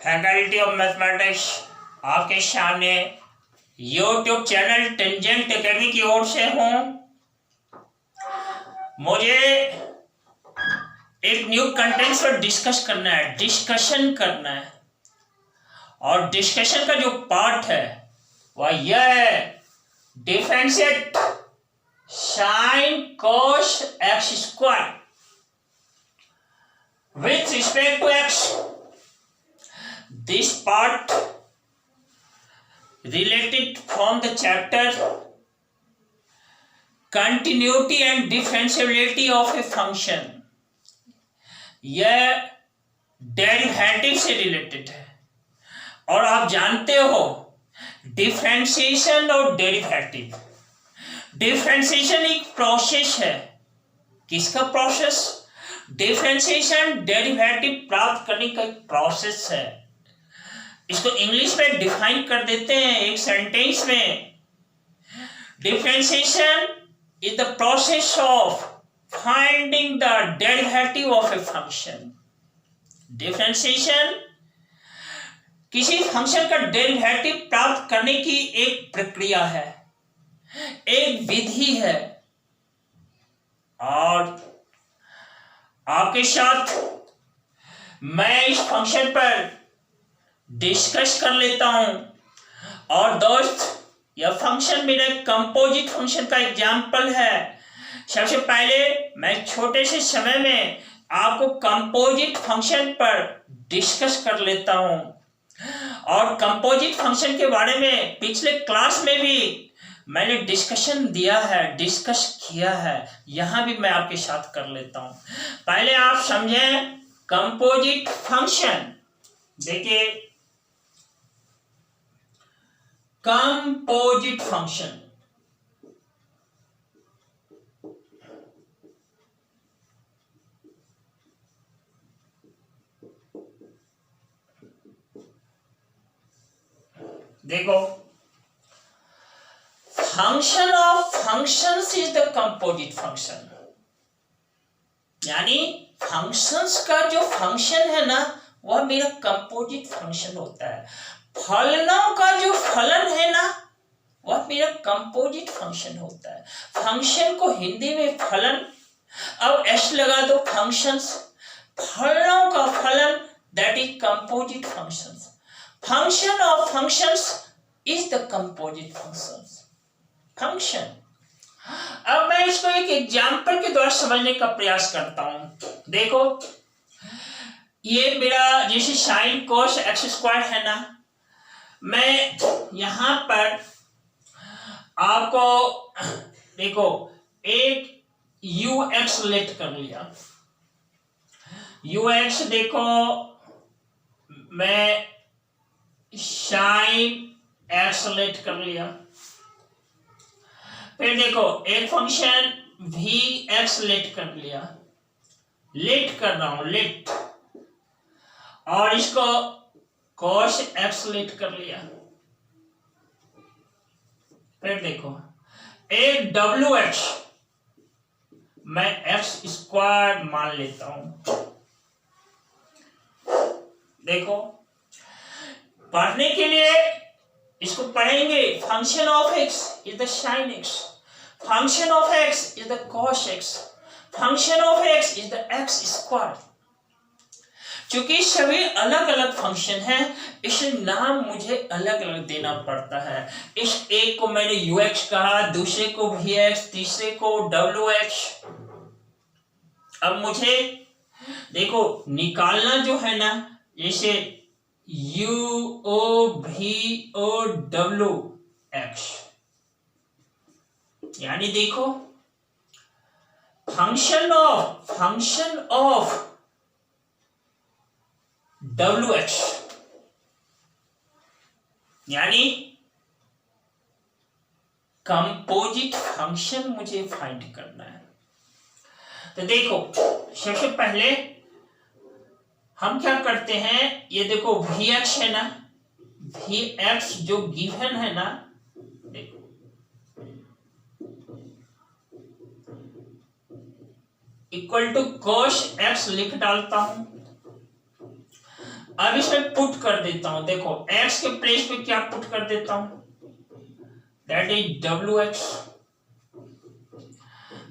Faculty of mathematics आपके सामने YouTube channel tangent academy की ओर से हूँ। मुझे एक न्यू कंटेंट पर डिस्कशन करना है और डिस्कशन का जो पार्ट है वह यह है, differentiate sine cos x square with respect to x. This part related from the chapter continuity and differentiability of a function. यह डेरिवेटिव से रिलेटेड है और आप जानते हो डिफरेंशिएशन और डेरिवेटिव। डिफरेंशिएशन एक प्रोसेस है। किसका प्रोसेस? डिफरेंशिएशन डेरिवेटिव प्राप्त करने का एक प्रोसेस है। इसको इंग्लिश में डिफाइन कर देते हैं एक सेंटेंस में। Differentiation is the process of finding the derivative of a function. Differentiation किसी फंक्शन का डेरिवेटिव प्राप्त करने की एक प्रक्रिया है, एक विधि है। और आपके साथ मैं इस फंक्शन पर डिस्कस कर लेता हूं। और दोस्त, यह फंक्शन मेरा कंपोजिट फंक्शन का एग्जाम्पल है। सबसे पहले मैं छोटे से समय में आपको कंपोजिट फंक्शन पर डिस्कस कर लेता हूं। और कंपोजिट फंक्शन के बारे में पिछले क्लास में भी मैंने डिस्कस किया है। यहां भी मैं आपके साथ कर लेता हूं। पहले आप समझें कंपोजिट फंक्शन। देखिए, कंपोजिट फंक्शन देखो, function of functions is the composite function. यानी फंक्शंस का जो फंक्शन है ना, वह मेरा कंपोजिट फंक्शन होता है। फलनों का जो फलन है ना, वह मेरा कंपोजिट फंक्शन होता है। फंक्शन को हिंदी में फलन, अब एस लगा दो, फंक्शंस, फलनों का फलन, that is composite functions. Function of functions is the composite functions function. अब मैं इसको एक एग्जाम्पल के द्वारा समझने का प्रयास करता हूं। देखो, ये मेरा जैसे साइन कोस एक्स स्क्वायर है ना, मैं यहां पर आपको देखो एक यू एक्स लेट कर लिया। यू एक्स देखो, मैं साइन एक्स लेट कर लिया। फिर देखो एक फंक्शन भी एक्स लेट कर लिया, लेट कर रहा हूं, लेट, और इसको cos एक्स लेट कर लिया। फिर देखो एक डब्ल्यू एक्स मैं एक्स स्क्वायर मान लेता हूं। देखो, पढ़ने के लिए इसको पढ़ेंगे। Function of x is the sine x, function of x is the cos x, function of x is the x square. चूंकि सभी अलग अलग फंक्शन हैं, इसलिए नाम मुझे अलग अलग देना पड़ता है। इस एक को मैंने यू एक्स कहा, दूसरे को वी एक्स, तीसरे को डब्ल्यू एक्स। अब मुझे देखो निकालना जो है ना, जैसे यू ओ भी ओ डब्ल्यू एक्स, यानी देखो फंक्शन ऑफ डब्ल्यू एक्स, यानी कंपोजिट फंक्शन मुझे फाइंड करना है। तो देखो, सबसे पहले हम क्या करते हैं, ये देखो वी एक्स है ना, वी एक्स जो गिवन है ना, देखो इक्वल टू cos x लिख डालता हूं। अब इसमें पुट कर देता हूं, देखो x के प्लेस पे क्या पुट कर देता हूं, दैट इज wx।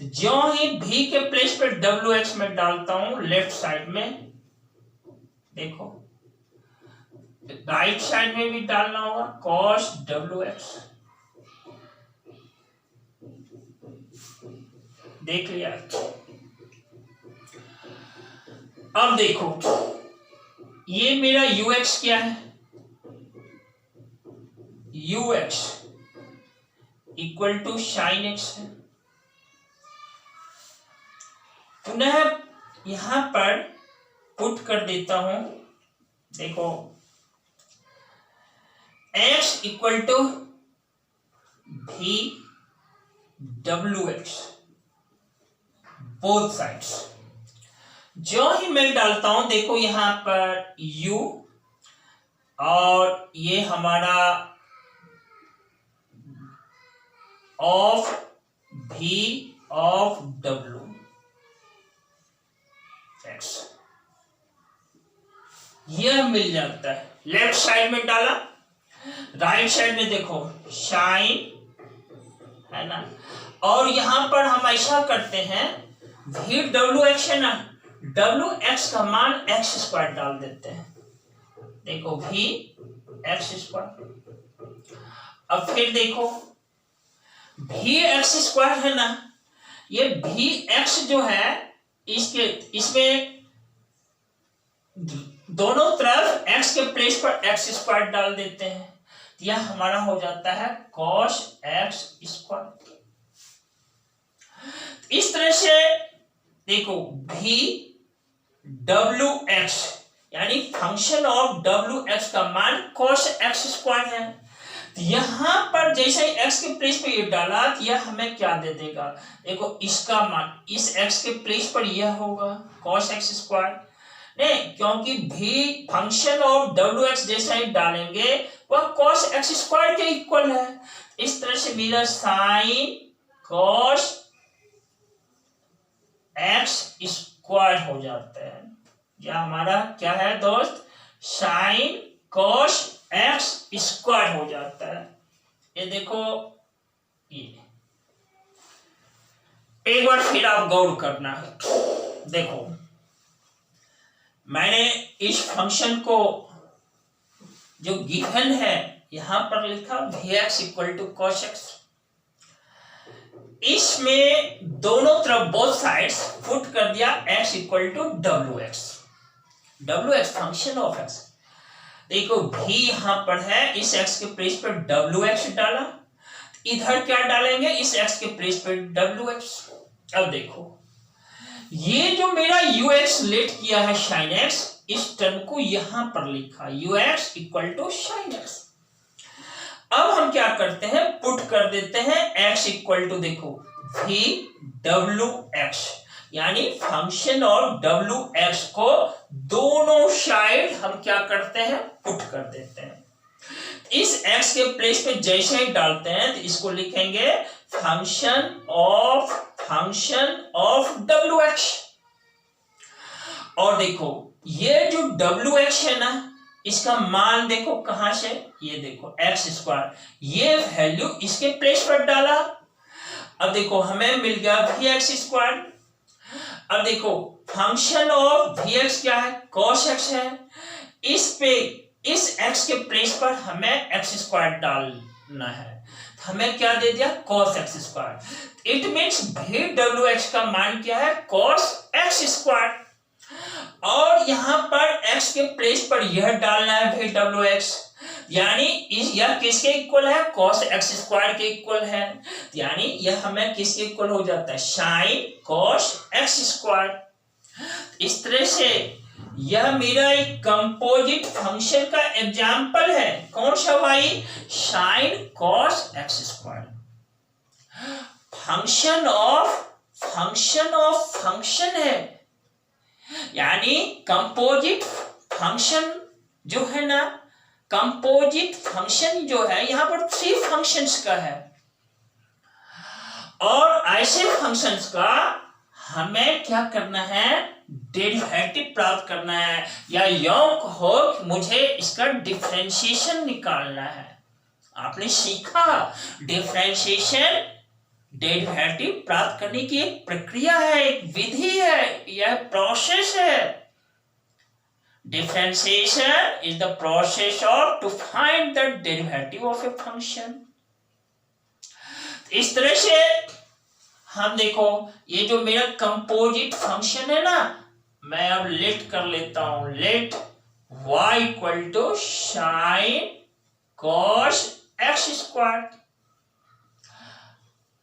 जो ही v के प्लेस पे wx में डालता हूं लेफ्ट साइड में, देखो राइट साइड में भी डालना होगा cos wx, देख लिया। अब देखो ये मेरा ux क्या है, ux equal to sine x है। पुनः यहां पर पुट कर देता हूं, देखो x equal to v wx both sides. जो ही मैं डालता हूं, देखो यहां पर u और ये हमारा of v of w x, यह मिल जाता है। लेफ्ट साइड में डाला, राइट साइड में देखो साइन है ना, और यहां पर हम ऐसा करते हैं v wx है ना, wx का मान x स्क्वायर डाल देते हैं, देखो v x स्क्वायर। अब फिर देखो v x स्क्वायर है ना, ये v x जो है इसमें दोनों तरफ x के प्लेस पर x स्क्वायर डाल देते हैं, यह हमारा हो जाता है cos x स्क्वायर। इस तरह से देखो v wx यानी फंक्शन ऑफ wx का मान cos x स्क्वायर है। यहां पर जैसे ही x के प्लेस पे ये डाला तो यह हमें क्या दे देगा, देखो इसका मान इस x के प्लेस पर यह होगा cos x स्क्वायर, नहीं क्योंकि v फंक्शन ऑफ wx जैसा ही डालेंगे वह cos x स्क्वायर के इक्वल है। इस तरह से मेरा साइन cos x स्क्वायर हो जाता है। यह हमारा क्या है दोस्त, साइन cos x स्क्वायर हो जाता है। ये देखो, ये एक बार फिर आप गौर करना है, देखो मैंने इस फंक्शन को जो गिवन है यहां पर लिखा vx equal to cos x, इसमें दोनों तरफ बोथ साइड्स पुट कर दिया x equal to wx function of x। देखो v यहां पर है, इस x के प्लेस पर wx डाला, इधर क्या डालेंगे इस x के प्लेस पर wx। अब देखो ये जो मेरा ux लेट किया है sin x, इस टर्म को यहां पर लिखा ux equal to sin x। अब हम क्या करते हैं, पुट कर देते हैं x इक्वल टू देखो v wx यानी फंक्शन ऑफ wx को दोनों साइड हम क्या करते हैं, पुट कर देते हैं। इस x के प्लेस पे जैसे ही डालते हैं तो इसको लिखेंगे फंक्शन ऑफ wx। और देखो ये जो wx है ना, इसका मान देखो कहां से, ये देखो x स्क्वायर, ये वैल्यू इसके प्लेस पर डाला, अब देखो हमें मिल गया vx स्क्वायर। अब देखो फंक्शन ऑफ vx क्या है, cos x है, इस पे इस x के प्लेस पर हमें x स्क्वायर डालना है, हमें क्या दे दिया cos x square. It means vwx का मान क्या है, cos x स्क्वायर, और यहां पर x के प्लेस पर यह डालना है vwx, यानी यह किसके इक्वल है, cos x स्क्वायर के इक्वल है, यानी यह हमें किसके इक्वल हो जाता है, sin cos x स्क्वायर। इस तरह से यह मेरा एक कंपोजिट फंक्शन का एग्जांपल है, कौन सा भाई, sin cos x square. Function है, यानी कंपोजिट फंक्शन जो है ना, कंपोजिट फंक्शन जो है यहां पर 3 फंक्शंस का है, और ऐसे फंक्शंस का हमें क्या करना है, डेरिवेटिव प्राप्त करना है, या यूं कहो कि मुझे इसका डिफरेंशिएशन निकालना है। आपने सीखा डिफरेंशिएशन डेरिवेटिव प्राप्त करने की एक प्रक्रिया है, एक विधि है, यह प्रोसेस है। Differentiation is the process of to find the derivative of a function. इस तरह से हम देखो, ये जो मेरा कंपोजिट फंक्शन है ना, मैं अब लेट कर लेता हूं, let y equal to sine cos x square.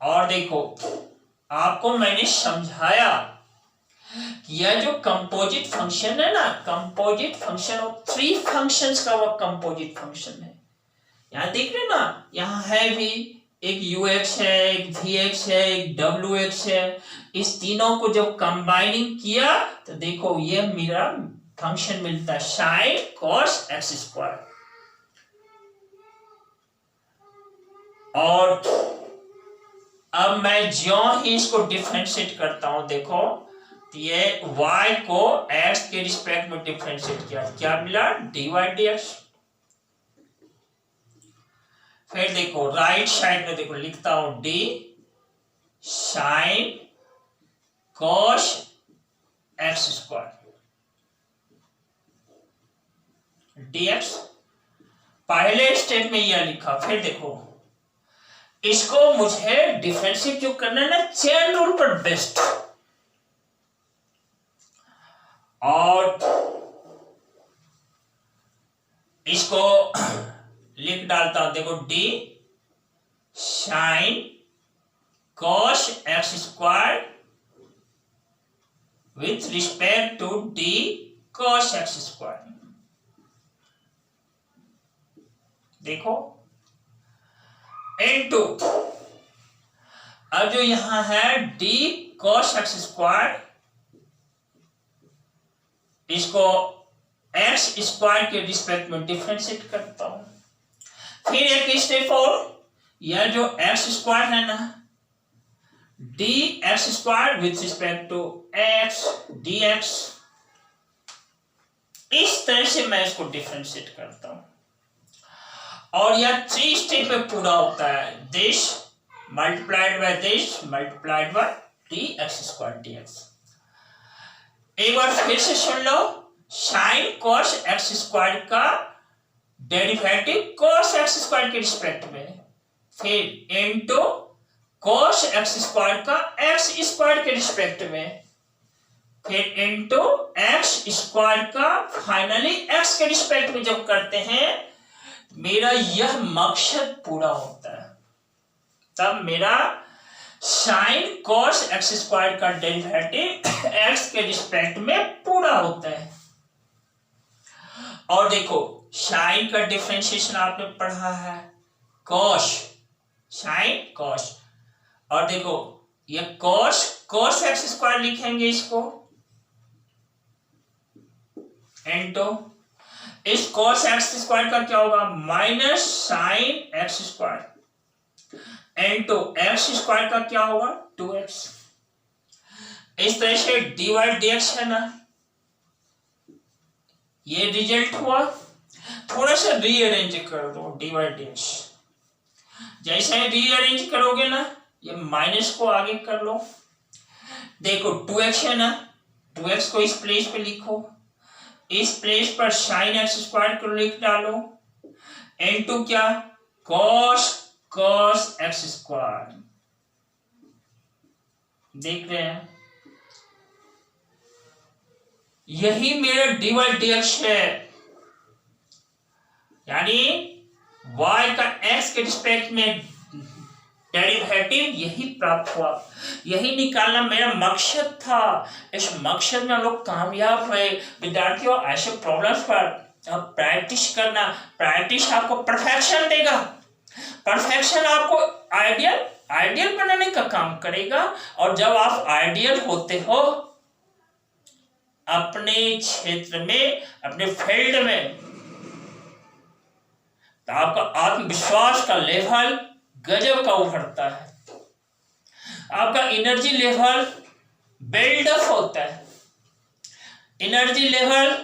और देखो, आपको मैंने समझाया यह जो कंपोजिट फंक्शन है ना, composite function of three functions का वह कंपोजिट फंक्शन है। यहां देख रहे ना, यहां है भी एक ux है, एक vx है, एक wx है। इस तीनों को जब कंबाइनिंग किया तो देखो ये मेरा फंक्शन मिलता है साइन कॉस एक्स स्क्वायर। और अब मैं ज्यों ही इसको डिफरेंशिएट करता हूं, देखो ये y को x के रिस्पेक्ट में डिफरेंशिएट किया, क्या मिला, dy dx। फिर देखो राइट साइड में देखो लिखता हूं d sine cos x square dx। पहले स्टेप में यह लिखा। फिर देखो इसको मुझे डिफरेंशिएट जो करना है ना, चेन रूल पर बेस्ड, और इसको लिख डालता हूं, देखो d sine cos x square with respect to d cos x square. देखो इनटू, अब जो यहां है d कॉस एक्स स्क्वायर, इसको एक्स स्क्वायर के रिस्पेक्ट में डिफरेंशिएट करता हूं। फिर एक स्टेप और, यह जो एक्स स्क्वायर है ना, d x square with respect to x d x, इस तरह से मैं इसको डिफरेंशिएट करता हूं। और यह थ्री स्टेप में पूरा होता है, this multiplied by this multiplied by D x square D x. एक बार फिर से सुन लो, साइन कॉस एक्स स्क्वायर का डेरिवेटिव कॉस एक्स स्क्वायर के रिस्पेक्ट में, फिर इनटू कॉस एक्स स्क्वायर का एक्स स्क्वायर के रिस्पेक्ट में, फिर इनटू एक्स स्क्वायर का फाइनली एक्स के रिस्पेक्ट में जब करते हैं, मेरा यह मकसद पूरा होता है। तब मेरा साइन कॉस एक्स स्क्वायर का डेरिवेटिव एक्स के रिस्पेक्ट में पूरा होता है। और देखो साइन का डिफरेंशिएशन आपने पढ़ा है, कॉस साइन कॉस, और देखो ये कॉस कॉस एक्स स्क्वायर लिखेंगे इसको, इनटू इस कॉस एक्स स्क्वायर का क्या होगा, minus sine x square, into x square का क्या होगा, 2x। इस तरह से dy dx है ना, ये रिजल्ट हुआ। थोड़ा सा रीअरेंज कर दो dy dx, जैसे रीअरेंज करोगे ना, ये माइनस को आगे कर लो। देखो 2x है ना, 2x को इस प्लेस पे लिखो, इस प्लेस पर साइन एक्स स्क्वायर को लिख डालो, इनटू क्या, कॉस कॉस एक्स स्क्वायर। देख रहे हैं, यही मेरा dy dx है, यानी y का x के रिस्पेक्ट में डेरिवेटिव यही प्राप्त हुआ, यही निकालना मेरा मकसद था। इस मकसद में हम लोग कामयाब हुए। विद्यार्थियों, ऐसे प्रॉब्लम्स पर अब प्रैक्टिस करना, प्रैक्टिस आपको परफेक्शन देगा, परफेक्शन आपको आइडियल बनाने का काम करेगा। और जब आप आइडियल होते हो अपने क्षेत्र में, अपने फील्ड में, तो आपका आत्मविश्वास का लेवल गजब का उभरता है, आपका एनर्जी लेवल बिल्डअप होता है। एनर्जी लेवल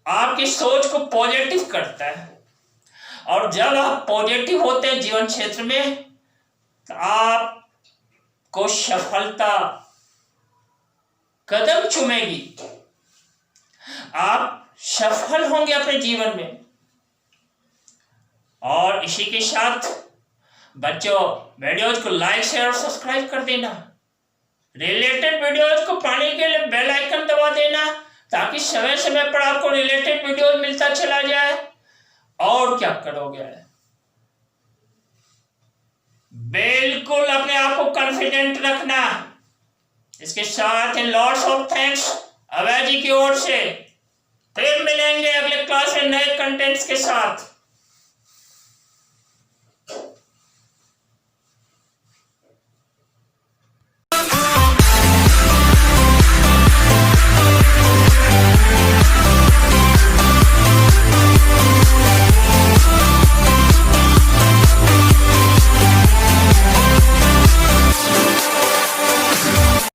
आपकी सोच को पॉजिटिव करता है, और जब आप पॉजिटिव होते हैं जीवन क्षेत्र में तो आपको सफलता कदम चूमेगी, आप सफल होंगे अपने जीवन में। और इसी के साथ बच्चों वीडियोज को लाइक शेयर और सब्सक्राइब कर देना। रिलेटेड वीडियोज को पाने के लिए बेल आइकन दबा देना, ताकि समय समय पर आपको रिलेटेड वीडियोज मिलता चला जाए। और क्या करोगे, बिल्कुल अपने आप को कॉन्फिडेंट रखना। इसके साथ लॉट्स ऑफ थैंक्स अभय जी की ओर से। फिर मिलेंगे अगले क्लास में नए कंटेंट्स के साथ।